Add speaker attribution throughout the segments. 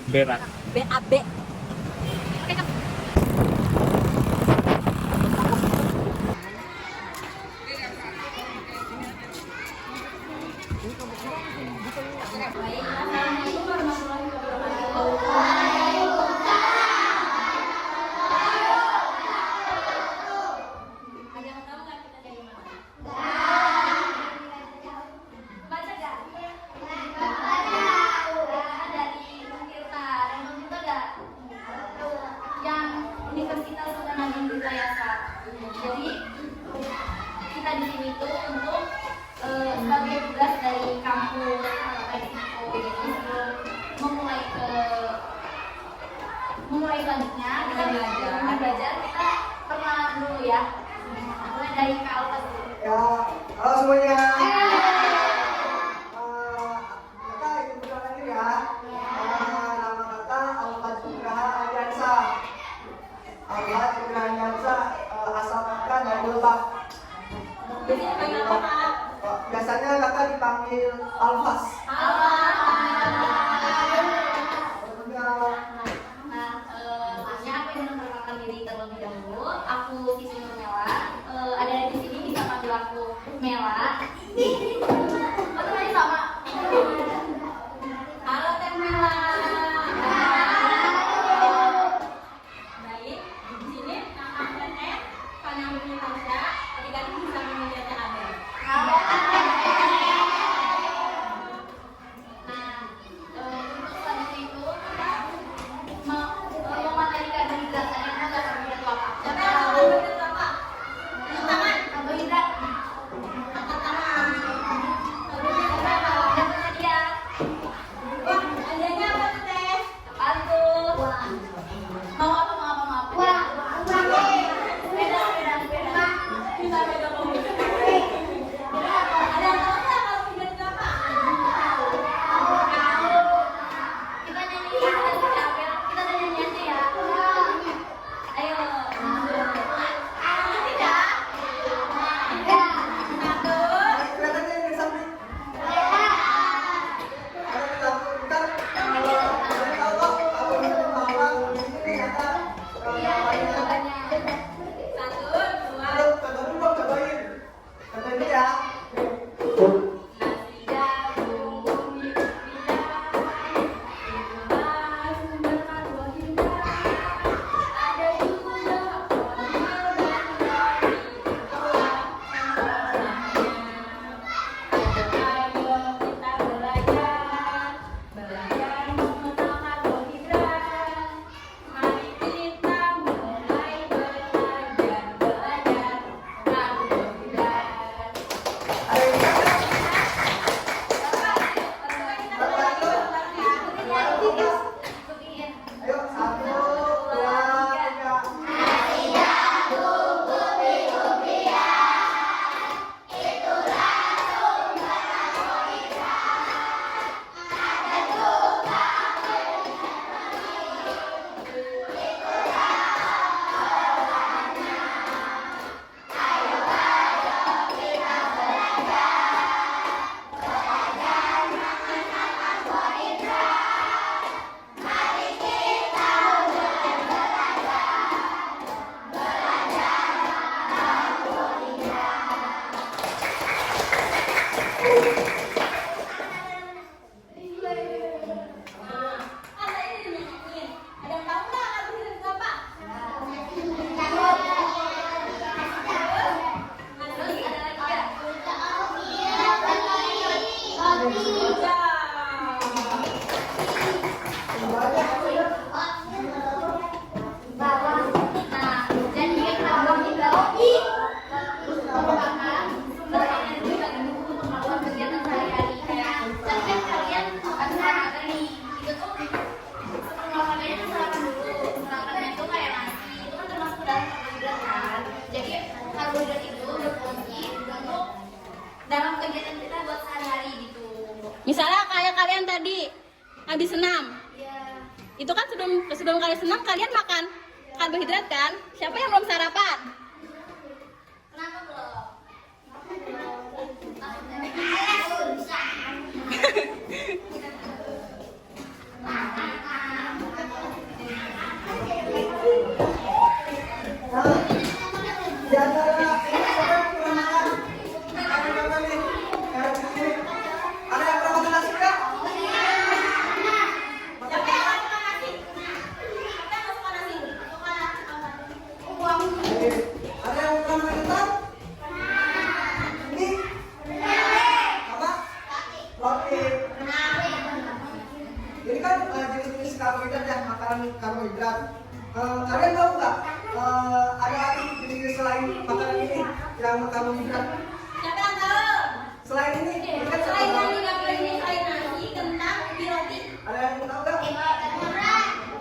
Speaker 1: Berak.
Speaker 2: BAB. Oke, Kak.
Speaker 3: Universitas Sultan Hasanuddin. Jadi kita di sini tuh untuk sebagai tugas dari kampus Resiko. Jadi sebelum memulai selanjutnya kita belajar kita perkenalan dulu ya. Mulai dari Kak Alfa dulu.
Speaker 4: Ya, halo semuanya. Kakak ikut perkenalan diri ya. Nama kakak Alfa Nugraha Ardiansa. Alfa Nugraha Ardiansa, asal kakak dari Lebak.
Speaker 3: Biasanya dipanggil apa, Kak?
Speaker 4: Biasanya kakak dipanggil Alfas.
Speaker 3: Selanjutnya aku ingin memperkenalkan diri terlebih dahulu. Aku Sisi Nurmela. Ada di sini bisa panggil aku Mela. Oh, namanya sama. Halo Teh Mela. Baik, di sini nama Teh Fana Mimi Tasya. Adik-adik bisa memanggil Teh Adel. Untuk selanjutnya itu kita memateri karbohidrat. Ada yang mau nggak karbohidrat itu apa? Siapa yang tahu karbohidrat itu apa? Angkat tangan. Karbohidrat. Angkat tangan. Karbohidrat itu apa? Dapatnya dia. Wah, adanya apa tuh Teh? Apaan tuh? Mau apa? Wah, beda. Kita beda ngomong. Ada yang tahu nggak karbohidrat itu apa? Kita nyanyi ya, kita nyanyi aja ya. Ayo. Tidak. Satu.
Speaker 4: Kelihatannya yang di samping. Ada di samping. Ntar kalau aku bisa bawa di sini ada yang lainnya.
Speaker 3: Satu, dua.
Speaker 4: Ayo, cobain dong, cobain. Cobain ya.
Speaker 3: Nasi jagung hidup itulah sumber karbohidrat. Ada juga oatmeal dan roti, itulah yang ayo kita belajar mengenal karbohidrat. Mari kita mulai belajar karbohidrat.
Speaker 4: Ayo, satu, dua, tiga.
Speaker 3: Ada ini dinyanyiin. Ada yang tahu nggak karbohidrat itu apa? Terus ada lagi nggak? Nah, jadi karbohidrat merupakan sumber energi bagi tubuh untuk melakukan kegiatan sehari-hari. Tapi kan kalian ada olahraga nih, itu tuh sebelum olahraganya kan sarapan dulu. Sarapannya itu kayak nasi, itu kan termasuk dalam karbohidrat kan. Jadi karbohidrat itu berfungsi untuk dalam kegiatan kita buat sehari-hari gitu.
Speaker 2: Misalnya kayak kalian tadi habis senam.
Speaker 3: Iya.
Speaker 2: Itu kan sebelum kalian senam kalian makan karbohidrat kan? Siapa yang belum sarapan?
Speaker 3: Kenapa belum?
Speaker 4: nama karbohidrat?
Speaker 2: Siapa yang tahu?
Speaker 4: Selain ini, kan
Speaker 2: Selain
Speaker 4: siapa tahu?
Speaker 2: nasi, nggak boleh ini selain nasi, kentang, di roti.
Speaker 4: Ada yang tahu nggak?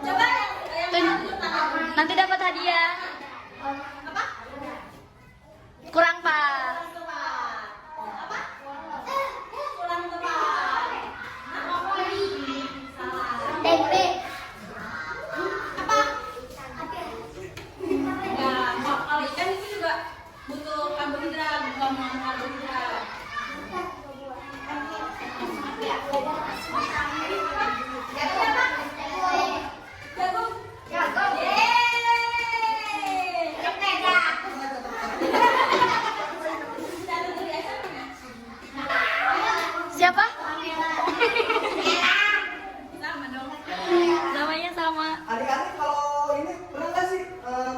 Speaker 2: Coba yang tahu tulis tangan.
Speaker 3: Nanti dapat hadiah.
Speaker 2: Apa?
Speaker 3: Kurang pas.
Speaker 2: Kurang tepat. Apa? Kurang tepat. Salah.
Speaker 3: Tempe.
Speaker 2: Apa? Ya, kalau ikan itu juga butuh karbohidrat, bukan karbohidrat. Jagung. Yeay. Cara biasa mana?
Speaker 3: Siapa?
Speaker 2: Sama dong.
Speaker 3: Namanya sama.
Speaker 4: Adik-adik kalau ini pernah nggak sih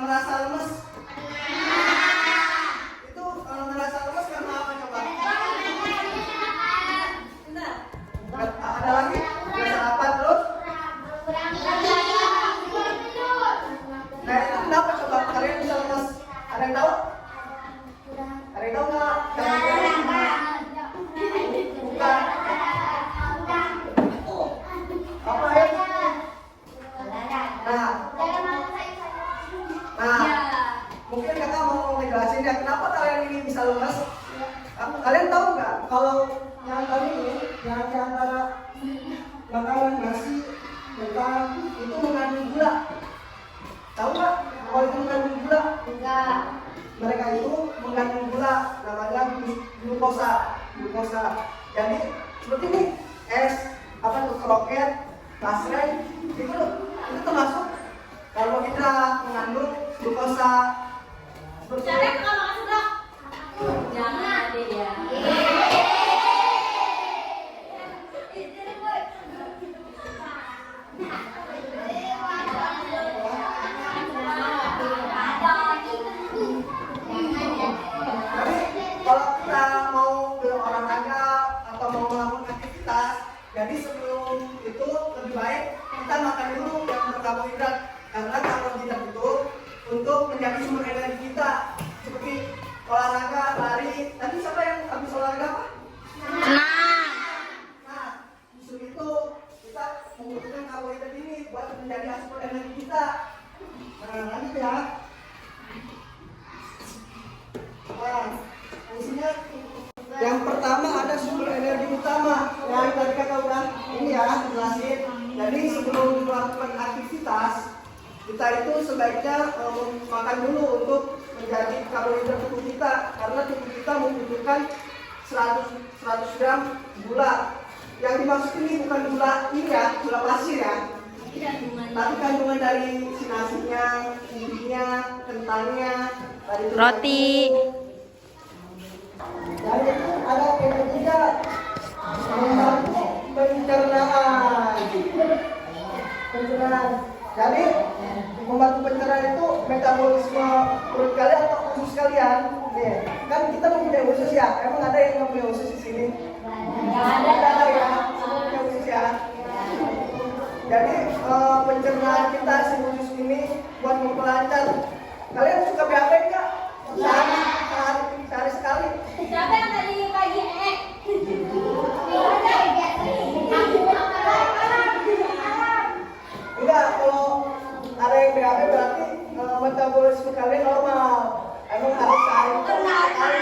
Speaker 4: merasa lemes? Itu merasa lemes karena apa coba?
Speaker 2: Bentar.
Speaker 4: Ada lagi? Merasa apa terus? Nah itu kenapa coba kalian bisa lemes? Ada yang tahu? Ada yang tahu nggak? Bukan. Apa ya? Nah, mungkin kakak mau ngejelasin ya kenapa kalian ini bisa lemes. Kalian tahu nggak kalau yang tadi ini yang di antara makanan nasi kentang itu mengandung gula. Tahu nggak kalau itu mengandung gula?
Speaker 3: Enggak.
Speaker 4: Mereka itu mengandung gula, namanya glukosa. Jadi seperti ini es apa tuh kroket, basreng itu termasuk karbohidrat mengandung glukosa. Seperti
Speaker 2: Siapa yang
Speaker 4: ini.
Speaker 2: suka makan sedap? Jangan ada ya.
Speaker 4: Jadi kalau kita mau berolahraga atau mau melakukan aktivitas, jadi sebelum itu lebih baik kita makan dulu yang berkarbohidrat karena karbohidrat itu untuk menjadi sumber energi kita seperti olahraga, lari. Tadi siapa yang habis olahraga apa?
Speaker 3: Senang.
Speaker 4: Nah, justru itu kita membutuhkan karbohidrat ini buat menjadi sumber energi kita. Nah, lanjut ya. Nah, fungsinya yang pertama ada sumber energi utama. Yang tadi kakak udah ini ya jelasin. Jadi sebelum melakukan aktivitas kita itu sebaiknya makan dulu untuk menjadi karbohidrat tubuh kita karena tubuh kita membutuhkan 100 gram gula. Yang dimaksud ini bukan gula ini ya, gula pasir ya. Tapi kandungan dari si nasinya, umbinya, kentangnya, dari
Speaker 3: Roti.
Speaker 4: dan itu ada yang ketiga membantu pencernaan. Jadi membantu pencernaan itu metabolisme perut kalian atau usus kalian. Nih, kan kita mempunyai usus ya. Emang ada yang mempunyai usus di sini? Nggak ada ya. Semua punya usus ya. Jadi pencernaan kita si usus ini buat memperlancar. Kalian suka BAB nggak? Sehari sekali.
Speaker 2: Siapa yang tadi pagi
Speaker 4: Enggak, kalau ada yang BAB berarti metabolisme kalian normal. Emang harus sehari sekali.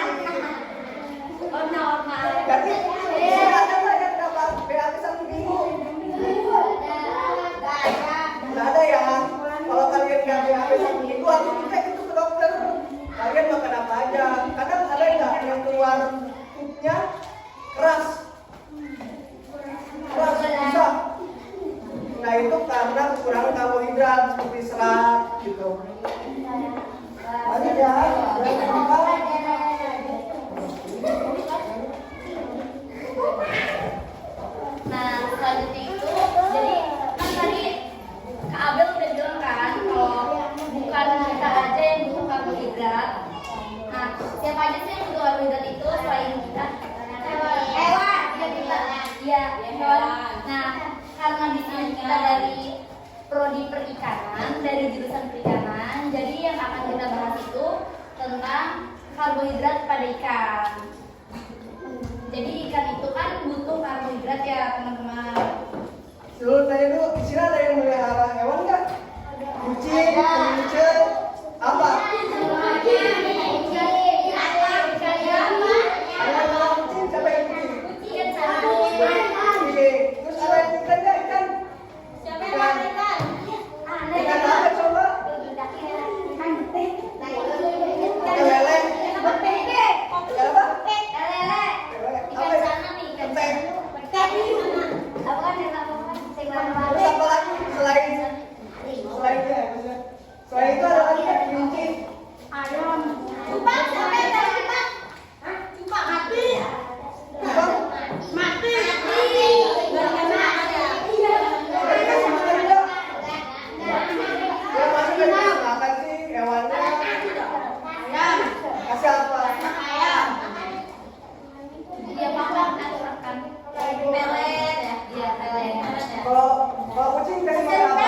Speaker 4: Jadi tidak ada lah yang dapat BAB 1 minggu. Tidak ada ya. Kalau kalian nggak BAB 1 minggu, harus dicek itu ke dokter. Kalian makan apa aja? Kadang ada nggak yang keluar tutnya keras, susah. Nah itu karena kekurangan karbohidrat seperti serat gitu. Lanjut ya.
Speaker 3: Nah, selanjutnya itu, jadi kan tadi Kak Abel udah bilang kan kalau bukan kita aja yang butuh karbohidrat. Nah, siapa aja sih yang butuh karbohidrat itu selain kita? Hewan. Iya, hewan. Nah, karena di sini kita dari prodi perikanan, dari jurusan perikanan, jadi yang akan kita bahas itu tentang karbohidrat pada ikan. Jadi ikan itu kan butuh karbohidrat ya teman-teman.
Speaker 4: Dulu tanya dulu, di sini ada yang melihara hewan nggak? Kucing, kelinci, apa? Ada yang kucing, siapa yang kucing? Oke, terus ada yang ikan nggak ikan?
Speaker 2: Siapa yang makan ikan?
Speaker 4: Ikan apa coba? Ikan lele. Ikan apa? Lele. Apa ya? Ketek. Terus apa lagi selainnya? Selain itu ada lagi kan kelinci. Udah dikasih makan nggak? Ya masih kan dikasih makan sih hewannya. Kasih apa? Kalau kucing kasih makan apa?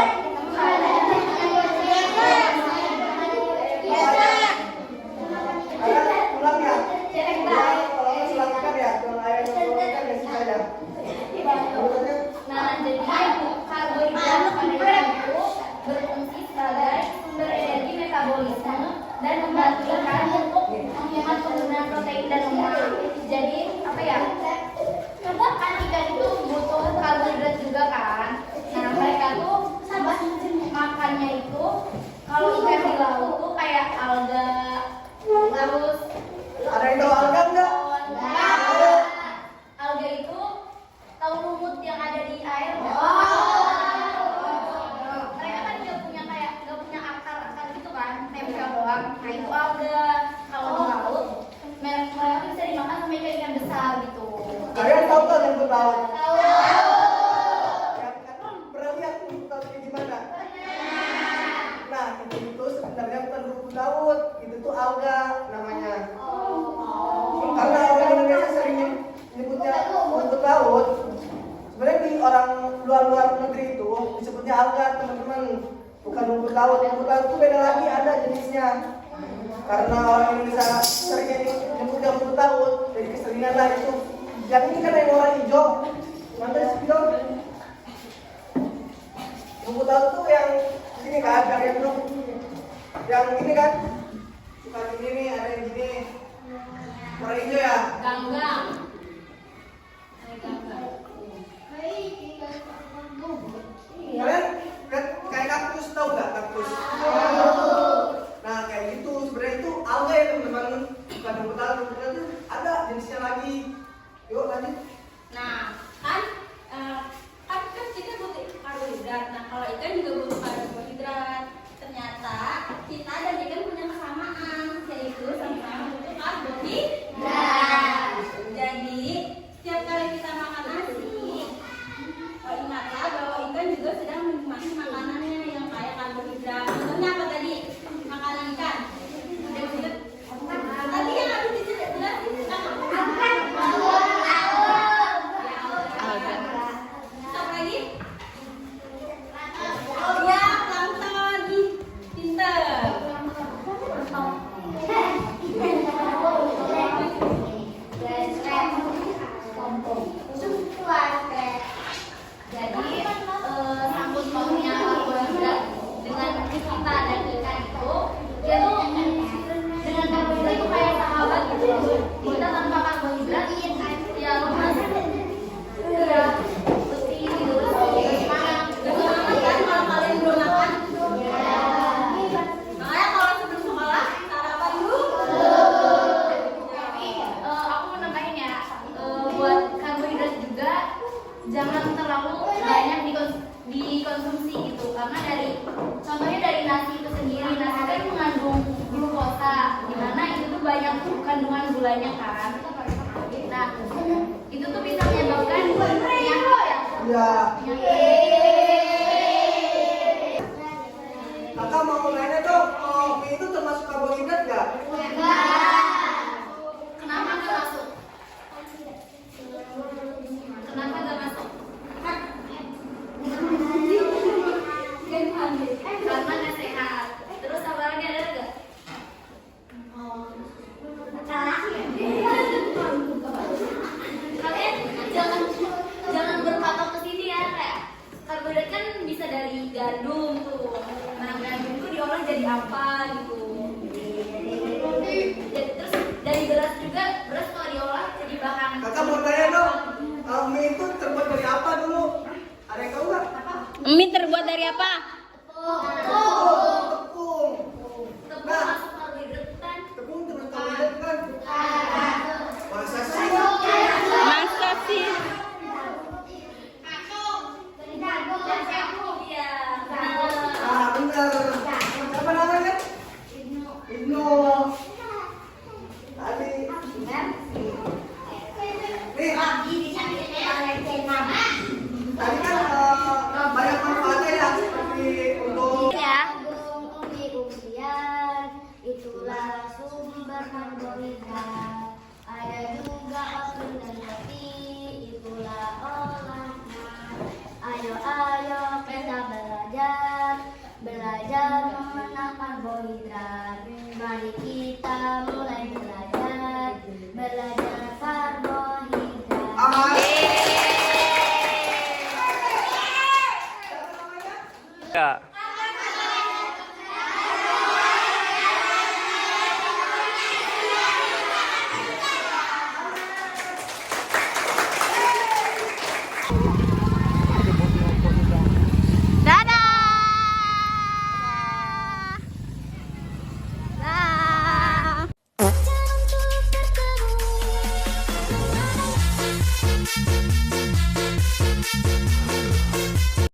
Speaker 4: Ada tulangnya. Kalau tulang ikan ya, tulang ayam dan tulang ikan kasih saja.
Speaker 3: Nah, jadi karbohidrat pada ikan itu berfungsi sebagai sumber energi metabolisme dan membantu ikan untuk menghemat penggunaan protein dan lemak. Jadi apa ya? Kan ikan itu butuh karbohidrat juga kan. Nah, mereka tuh makannya itu kalau ikan di laut tuh kayak alga, terus
Speaker 4: Ada yang tahu alga nggak?
Speaker 3: alga itu tahu lumut yang ada di air nggak? Mereka kan nggak punya akar gitu kan, nempel doang. Nah itu alga. Kalau di laut, mereka bisa dimakan sama ikan besar gitu.
Speaker 4: Kalian tahu nggak rumput laut?
Speaker 3: Tahu.
Speaker 4: Pernah lihat rumput laut kayak gimana? Nah, itu sebenarnya bukan rumput laut, itu tuh alga namanya. Karena orang Indonesia sering nyebutnya rumput laut. Sebenarnya di orang luar negeri itu disebutnya alga, teman-teman, bukan rumput laut. Rumput laut itu beda lagi, ada jenisnya. Karena orang Indonesia sering nyebutnya rumput laut, jadi keseringan lah itu. Yang ini kan yang warna hijau, mana sih hijau? Rumput laut tuh yang sini kan, yang ini kan, suka gini nih, ada yang gini, warna hijau ya.
Speaker 2: Ganggang.
Speaker 4: Kalian kayak kaktus, tahu nggak kaktus? Nah kayak gitu, sebenarnya itu alga ya teman-teman, bukan rumput laut. Rumput laut itu ada jenisnya lagi. Yuk lanjut.
Speaker 2: Nah, kan kita butuh karbohidrat. Nah, kalau ikan juga butuh karbohidrat. Ternyata kita dan ikan punya kesamaan, yaitu sama-sama butuh karbohidrat. Jadi, setiap kali kita makan nasi, ingatlah bahwa ikan juga sedang menikmati makanannya yang kaya karbohidrat. Contohnya apa tadi? Makanan ikan. Tadi yang harus dijelasin apa lagi? Ya, plankton. Ih, pinter.
Speaker 3: Jadi sangkut pautnya karbohidrat dengan kita dan ikan itu, dia tuh dengan karbohidrat itu kayak sahabat gitu. Kita tanpa karbohidrat ya lemas, ya letih gitu, semangat.
Speaker 2: Semangat kan kalau kalian belum makan? Makanya kalau sebelum sekolah sarapan dulu.
Speaker 3: Tapi aku mau nambahin ya, buat karbohidrat juga jangan terlalu banyak dikonsumsi gitu, karena contohnya dari nasi itu sendiri, nasi kan mengandung glukosa, dimana itu tuh banyak kandungan gulanya kan. Nah itu tuh bisa menyebabkan penyakit ya.
Speaker 4: Ya. Kakak mau nanya dong, mie itu termasuk karbohidrat nggak?
Speaker 3: Kenapa nggak masuk? Kenapa nggak masuk? Karena nggak sehat. Terus apa lagi ada nggak?
Speaker 4: apa dulu? Ada yang tahu nggak?
Speaker 2: Mie terbuat dari apa?
Speaker 4: Tepung. Nah,
Speaker 3: Masuk karbohidrat kan?
Speaker 4: tepung terus karbohidrat kan? Masa sih?
Speaker 2: Masa sih?
Speaker 3: Iya.
Speaker 4: Ah, benar. Siapa namanya? Ibnu. Tadi. Nih, tadi kan banyak manfaatnya ya, seperti untuk
Speaker 3: Umbi-umbian itulah sumber karbohidrat. Ada juga oat dan roti, itulah olahnya. Ayo kita belajar mengenal karbohidrat. Mari kita mulai belajar karbohidrat.
Speaker 4: aman.
Speaker 2: Ya.